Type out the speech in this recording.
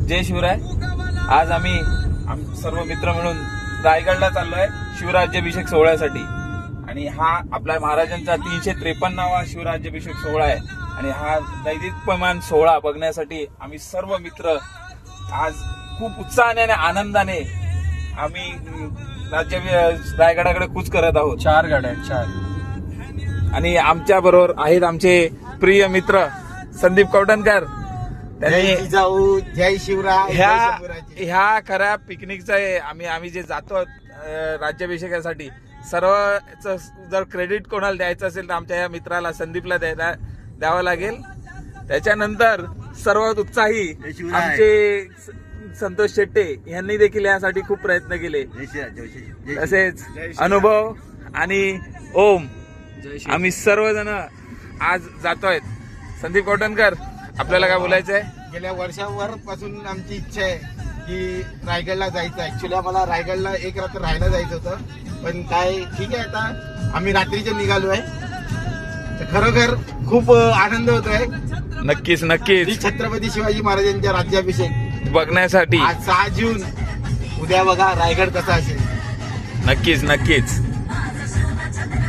जय शिवराय. आज आम्ही सर्व मित्र मिळून रायगडला चाललोय शिवराज्याभिषेक सोहळ्यासाठी. आणि हा आपल्या महाराजांचा 353वा शिवराज्याभिषेक सोहळा आहे. आणि हा दैदिप्यमान सोहळा बघण्यासाठी आम्ही सर्व मित्र आज खूप उत्साहाने आणि आनंदाने आम्ही रायगडाकडे कूच करत आहोत. 4 गाड्या आहेत, 4. आणि आमच्या बरोबर आहेत आमचे प्रिय मित्र संदीप कवटणकर. जय जिजाऊ, जय शिवराय. ह्या खऱ्या पिकनिकचा आहे. आम्ही जे जातो राज्याभिषेकासाठी सर्वच जर क्रेडिट कोणाला द्यायचं असेल तर आमच्या या मित्राला संदीपला द्यावं लागेल. त्याच्यानंतर सर्वात उत्साही आमचे संतोष शेट्टे यांनी देखील यासाठी खूप प्रयत्न केले. तसेच अनुभव आणि ओम आम्ही सर्वजण आज जातोय. संदीप कवटणकर, आपल्याला काय बोलायचं आहे? गेल्या वर्षावर पासून आमची इच्छा आहे की रायगडला जायचं. ऍक्च्युली आम्हाला रायगडला एक रात्र राहायला जायचं होतं, पण काय ठीक आहे, आता आम्ही रात्रीचे निघालोय. खरोखर खूप आनंद होतोय. नक्कीच छत्रपती शिवाजी महाराजांच्या राज्याभिषेक बघण्यासाठी. आज 6 जून, उद्या बघा रायगड कसा असेल. नक्कीच